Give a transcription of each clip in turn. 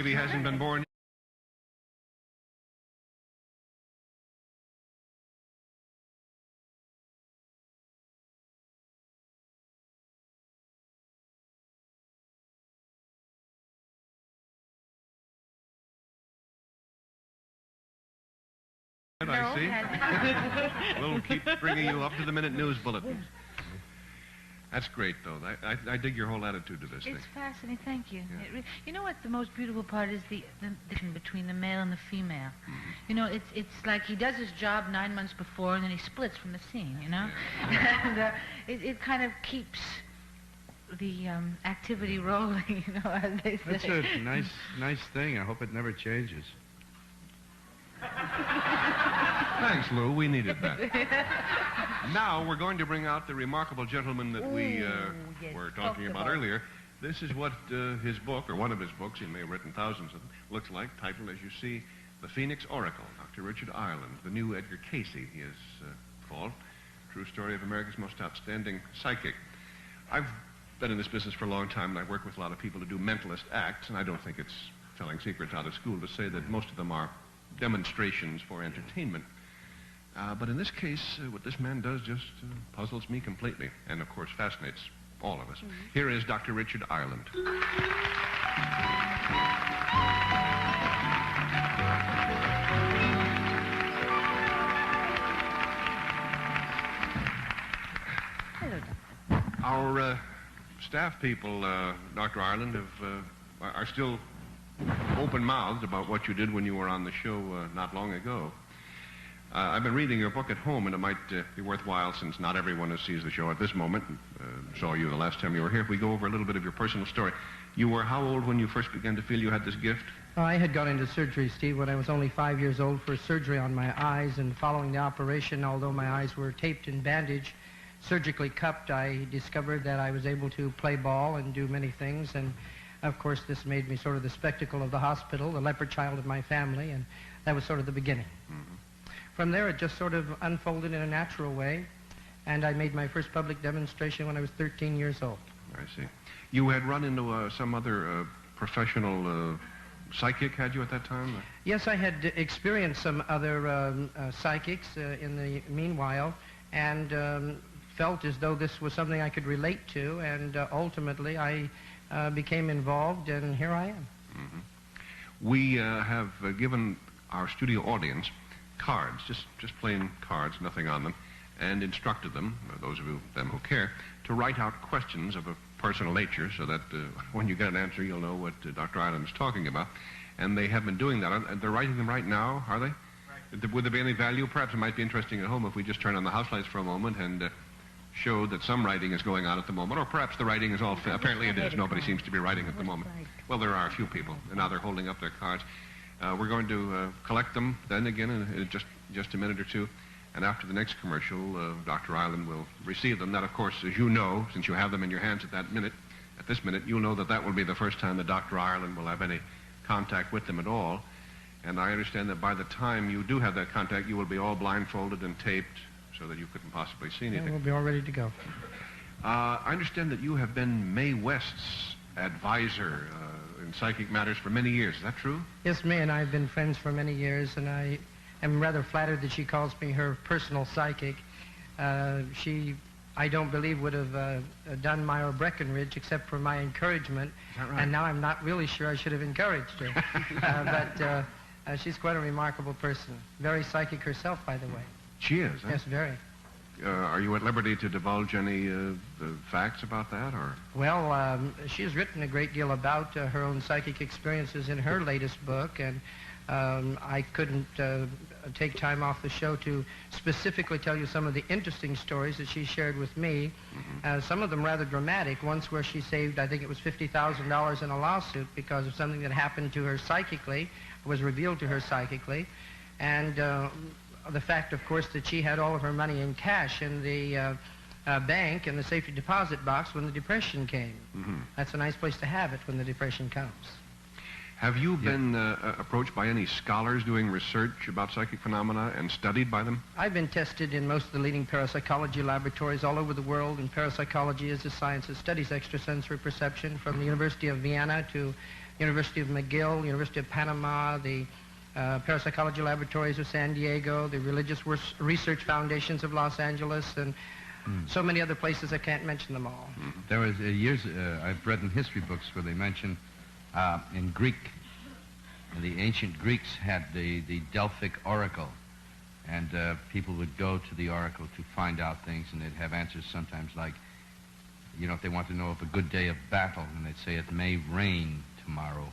baby hasn't been born. I see. We'll keep bringing you up-to-the-minute news bulletins. That's great, though. I dig your whole attitude to this thing. It's fascinating. Thank you. Yeah. You know what the most beautiful part is? The difference between the male and the female. Mm-hmm. You know, it's like he does his job 9 months before, and then he splits from the scene, you know? Yeah. And it kind of keeps the activity rolling, you know, as they say. That's a nice thing. I hope it never changes. Thanks, Lou. We needed that. Now we're going to bring out the remarkable gentleman that we were talking about earlier. This is what his book, or one of his books, he may have written thousands of them, looks like, titled, as you see, The Phoenix Oracle, Dr. Richard Ireland, the new Edgar Casey, he is called. True story of America's most outstanding psychic. I've been in this business for a long time, and I've worked with a lot of people to do mentalist acts, and I don't think it's telling secrets out of school to say that most of them are demonstrations for entertainment. But in this case, what this man does just puzzles me completely, and of course fascinates all of us. Mm-hmm. Here is Dr. Richard Ireland. Hello, Doctor. Our staff people, Dr. Ireland, are still open-mouthed about what you did when you were on the show not long ago. I've been reading your book at home, and it might be worthwhile, since not everyone who sees the show at this moment saw you the last time you were here, if we go over a little bit of your personal story. You were how old when you first began to feel you had this gift? I had gone into surgery, Steve, when I was only 5 years old for surgery on my eyes, and following the operation, although my eyes were taped and bandaged, surgically cupped, I discovered that I was able to play ball and do many things, and of course this made me sort of the spectacle of the hospital, the leper child of my family, and that was sort of the beginning. Mm-hmm. From there, it just sort of unfolded in a natural way, and I made my first public demonstration when I was 13 years old. I see. You had run into some other professional psychic, had you, at that time? Yes, I had experienced some other psychics in the meanwhile, and felt as though this was something I could relate to, and ultimately I became involved, and here I am. Mm-hmm. We have given our studio audience cards, just plain cards, nothing on them, and instructed them, those of them who care, to write out questions of a personal nature, so that when you get an answer, you'll know what Dr. Ireland is talking about. And they have been doing that. They're writing them right now, are they? Right. Would there be any value? Perhaps it might be interesting at home if we just turn on the house lights for a moment and show that some writing is going on at the moment, or perhaps the writing is all... Apparently it is. Nobody seems to be writing at the moment. Well, there are a few people, and now they're holding up their cards. We're going to collect them then again in just a minute or two. And after the next commercial, Dr. Ireland will receive them. That, of course, as you know, since you have them in your hands at this minute, you'll know that that will be the first time that Dr. Ireland will have any contact with them at all. And I understand that by the time you do have that contact, you will be all blindfolded and taped so that you couldn't possibly see anything. Yeah, we'll be all ready to go. I understand that you have been Mae West's advisor in psychic matters for many years. Is that true? Yes, Mae and I have been friends for many years, and I am rather flattered that she calls me her personal psychic. She, I don't believe, would have done my or Breckenridge except for my encouragement. Is that right? And now I'm not really sure I should have encouraged her. But she's quite a remarkable person. Very psychic herself, by the way. She is, huh? Yes, very. Are you at liberty to divulge any facts about that, or? Well, she has written a great deal about her own psychic experiences in her latest book, and I couldn't take time off the show to specifically tell you some of the interesting stories that she shared with me. Mm-hmm. Some of them rather dramatic. Once where she saved, I think it was $50,000 in a lawsuit because of something that happened to her psychically, was revealed to her psychically, and the fact, of course, that she had all of her money in cash in the bank in the safety deposit box when the Depression came. Mm-hmm. That's a nice place to have it when the Depression comes. Have you been approached by any scholars doing research about psychic phenomena and studied by them? I've been tested in most of the leading parapsychology laboratories all over the world, and parapsychology is a science that studies extrasensory perception, from the University of Vienna to University of McGill, University of Panama, the Parapsychology Laboratories of San Diego, the Religious Research Foundations of Los Angeles, and so many other places I can't mention them all. There was years I've read in history books where they mention in Greek, the ancient Greeks had the Delphic oracle, and people would go to the oracle to find out things, and they'd have answers sometimes like, you know, if they want to know of a good day of battle, and they'd say it may rain tomorrow.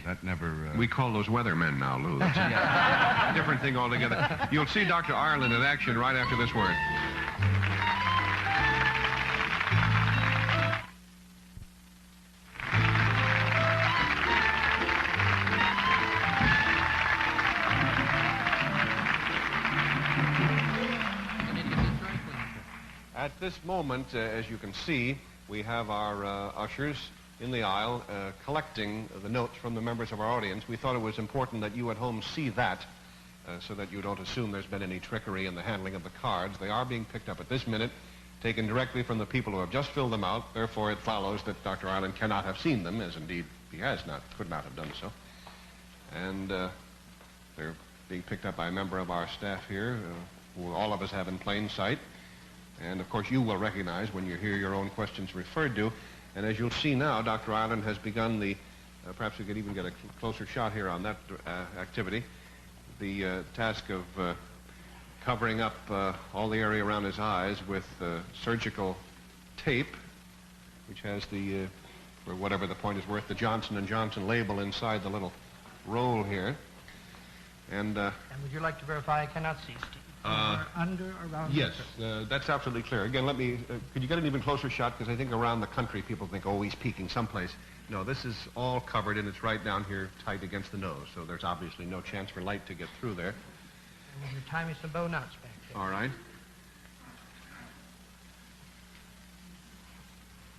That never... We call those weathermen now, Lou. That's a different thing altogether. You'll see Dr. Ireland in action right after this word. At this moment, as you can see, we have our ushers in the aisle collecting the notes from the members of our audience. We thought it was important that you at home see that so that you don't assume there's been any trickery in the handling of the cards. They are being picked up at this minute, taken directly from the people who have just filled them out. Therefore, it follows that Dr. Ireland cannot have seen them, as indeed he could not have done so. And they're being picked up by a member of our staff here, who all of us have in plain sight. And, of course, you will recognize when you hear your own questions referred to. And as you'll see now, Dr. Ireland has begun the, perhaps we could even get a closer shot here on that activity, the task of covering up all the area around his eyes with surgical tape, which has the, for whatever the point is worth, the Johnson & Johnson label inside the little roll here. And would you like to verify? I cannot see, Steve. Under, around? Yes, that's absolutely clear. Again, let me, could you get an even closer shot? Because I think around the country people think, oh, he's peeking someplace. No, this is all covered, and it's right down here tight against the nose, so there's obviously no chance for light to get through there. And you tie me some bow knots back there. All right.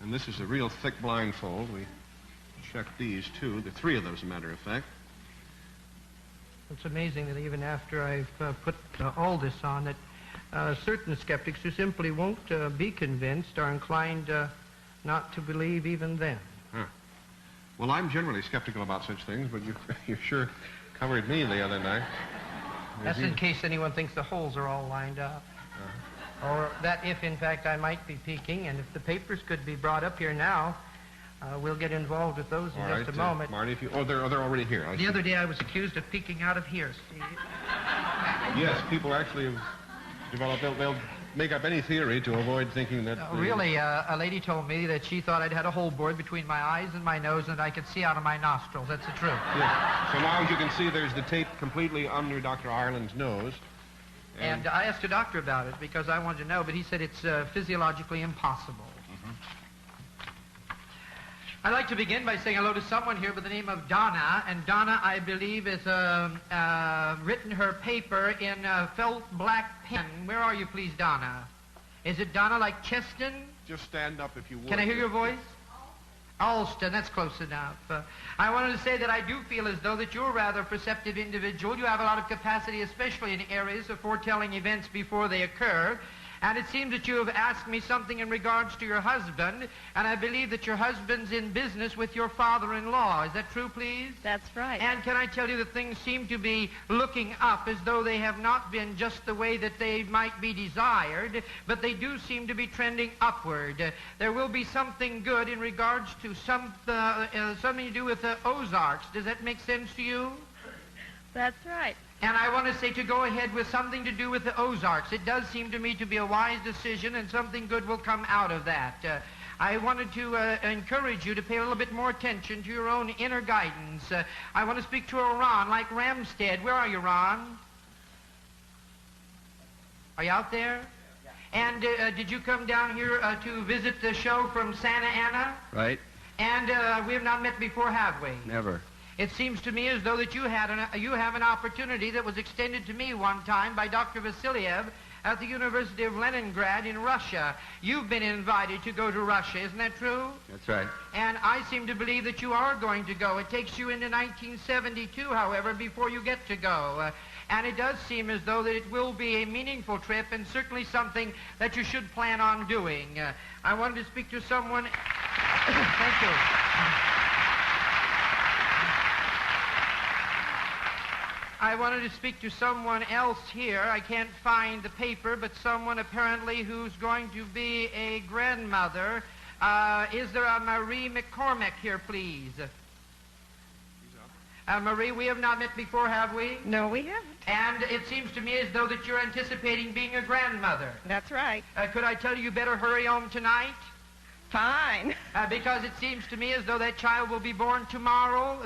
And this is a real thick blindfold. We checked these, too. The three of them, as a matter of fact. It's amazing that even after I've put all this on, that certain skeptics who simply won't be convinced are inclined not to believe even then. Huh. Well, I'm generally skeptical about such things, but you sure covered me the other night. That's in case anyone thinks the holes are all lined up. Or that if, in fact, I might be peeking, and if the papers could be brought up here now, we'll get involved with those in just a moment. Marty, if you... Oh, they're already here. The other day I was accused of peeking out of here, Steve. Yes, people actually have developed... They'll make up any theory to avoid thinking that... Really, a lady told me that she thought I'd had a hole bored between my eyes and my nose and I could see out of my nostrils. That's the truth. Yeah. So now, as you can see, there's the tape completely under Dr. Ireland's nose. And I asked a doctor about it because I wanted to know, but he said it's physiologically impossible. I'd like to begin by saying hello to someone here by the name of Donna, and Donna, I believe, has written her paper in felt black pen. Where are you, please, Donna? Is it Donna like Cheston? Just stand up if you would. Can I hear your voice? Alston, that's close enough. I wanted to say that I do feel as though that you're a rather perceptive individual. You have a lot of capacity, especially in areas of foretelling events before they occur. And it seems that you have asked me something in regards to your husband, and I believe that your husband's in business with your father-in-law. Is that true, please? That's right. And can I tell you that things seem to be looking up as though they have not been just the way that they might be desired, but they do seem to be trending upward. There will be something good in regards to something to do with the Ozarks. Does that make sense to you? That's right. And I want to say to go ahead with something to do with the Ozarks. It does seem to me to be a wise decision, and something good will come out of that. I wanted to encourage you to pay a little bit more attention to your own inner guidance. I want to speak to a Ron like Ramstead. Where are you, Ron? Are you out there? And did you come down here to visit the show from Santa Ana? Right. And we have not met before, have we? Never. It seems to me as though that you have an opportunity that was extended to me one time by Dr. Vasiliev at the University of Leningrad in Russia. You've been invited to go to Russia, isn't that true? That's right. And I seem to believe that you are going to go. It takes you into 1972, however, before you get to go. And it does seem as though that it will be a meaningful trip and certainly something that you should plan on doing. I wanted to speak to someone... Thank you. I wanted to speak to someone else here. I can't find the paper, but someone apparently who's going to be a grandmother. Is there a Marie McCormick here, please? Marie, we have not met before, have we? No, we haven't. And it seems to me as though that you're anticipating being a grandmother. That's right. Could I tell you better hurry home tonight? Fine. Because it seems to me as though that child will be born tomorrow,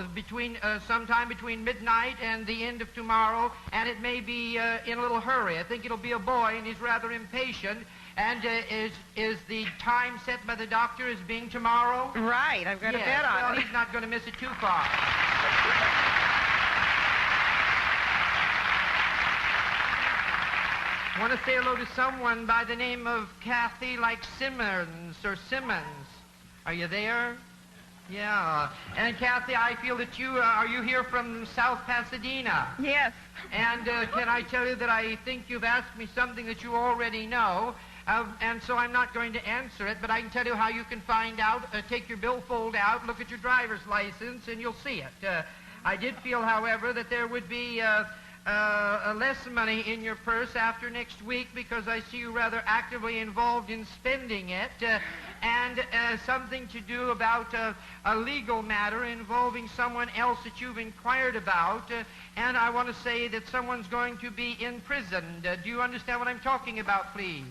sometime between midnight and the end of tomorrow, and it may be in a little hurry. I think it'll be a boy, and he's rather impatient. And is the time set by the doctor as being tomorrow? Right. I've got a bet on well, it. he's not going to miss it too far. I want to say hello to someone by the name of Kathy, like Simmons or Simmons. Are you there? Yeah. And Kathy, I feel that are you here from South Pasadena? Yes. And can I tell you that I think you've asked me something that you already know, and so I'm not going to answer it, but I can tell you how you can find out. Take your billfold out, look at your driver's license, and you'll see it. I did feel, however, that there would be less money in your purse after next week because I see you rather actively involved in spending it, and something to do about a legal matter involving someone else that you've inquired about, and I want to say that someone's going to be imprisoned. Do you understand what I'm talking about, please?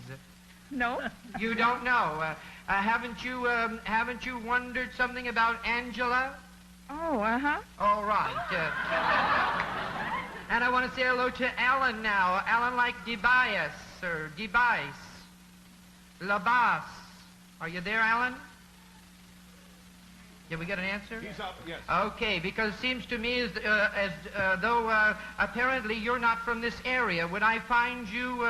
No. You don't know. Haven't you wondered something about Angela? Oh, uh-huh. All right. And I want to say hello to Alan now. Alan like DeBias, or DeBias. Labas. Are you there, Alan? Did we get an answer? He's up, yes. Okay, because it seems to me as though apparently you're not from this area. Would I find you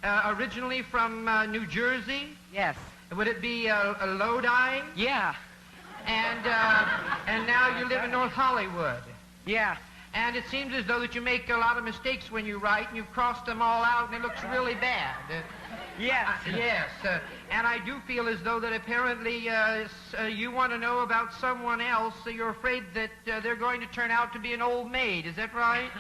originally from New Jersey? Yes. Would it be Lodi? Yeah. And now you live in North Hollywood. Yeah. And it seems as though that you make a lot of mistakes when you write, and you've crossed them all out, and it looks really bad. Yes. Yes. And I do feel as though that apparently you want to know about someone else, so you're afraid that they're going to turn out to be an old maid. Is that right?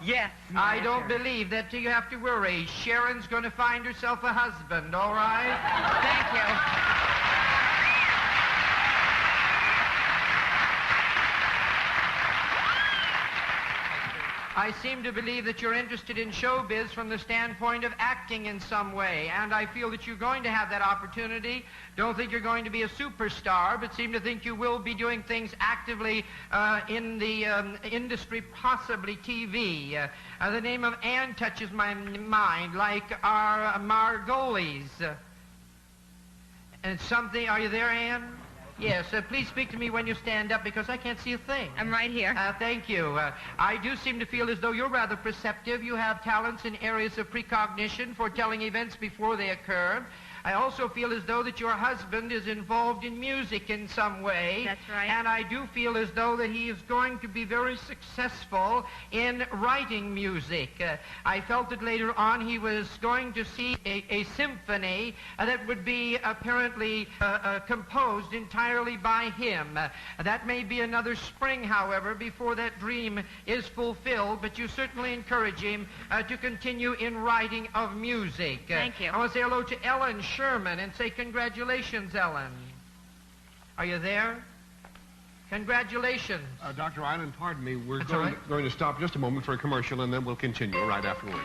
Yes. I don't believe that you have to worry. Sharon's going to find herself a husband, all right? Thank you. I seem to believe that you're interested in showbiz from the standpoint of acting in some way, and I feel that you're going to have that opportunity. Don't think you're going to be a superstar, but seem to think you will be doing things actively in the industry, possibly TV. The name of Anne touches my mind, like our Margolies. And something, are you there, Anne? Yes, please speak to me when you stand up because I can't see a thing. I'm right here. Thank you. I do seem to feel as though you're rather perceptive. You have talents in areas of precognition, foretelling events before they occur. I also feel as though that your husband is involved in music in some way. That's right. And I do feel as though that he is going to be very successful in writing music. I felt that later on he was going to see a symphony that would be apparently composed entirely by him. That may be another spring, however, before that dream is fulfilled, but you certainly encourage him to continue in writing of music. Thank you. I want to say hello to Ellen Sherman and say congratulations, Ellen. Are you there? Congratulations. Dr. Island, pardon me. We're That's going, all right. going to stop just a moment for a commercial, and then we'll continue right afterwards.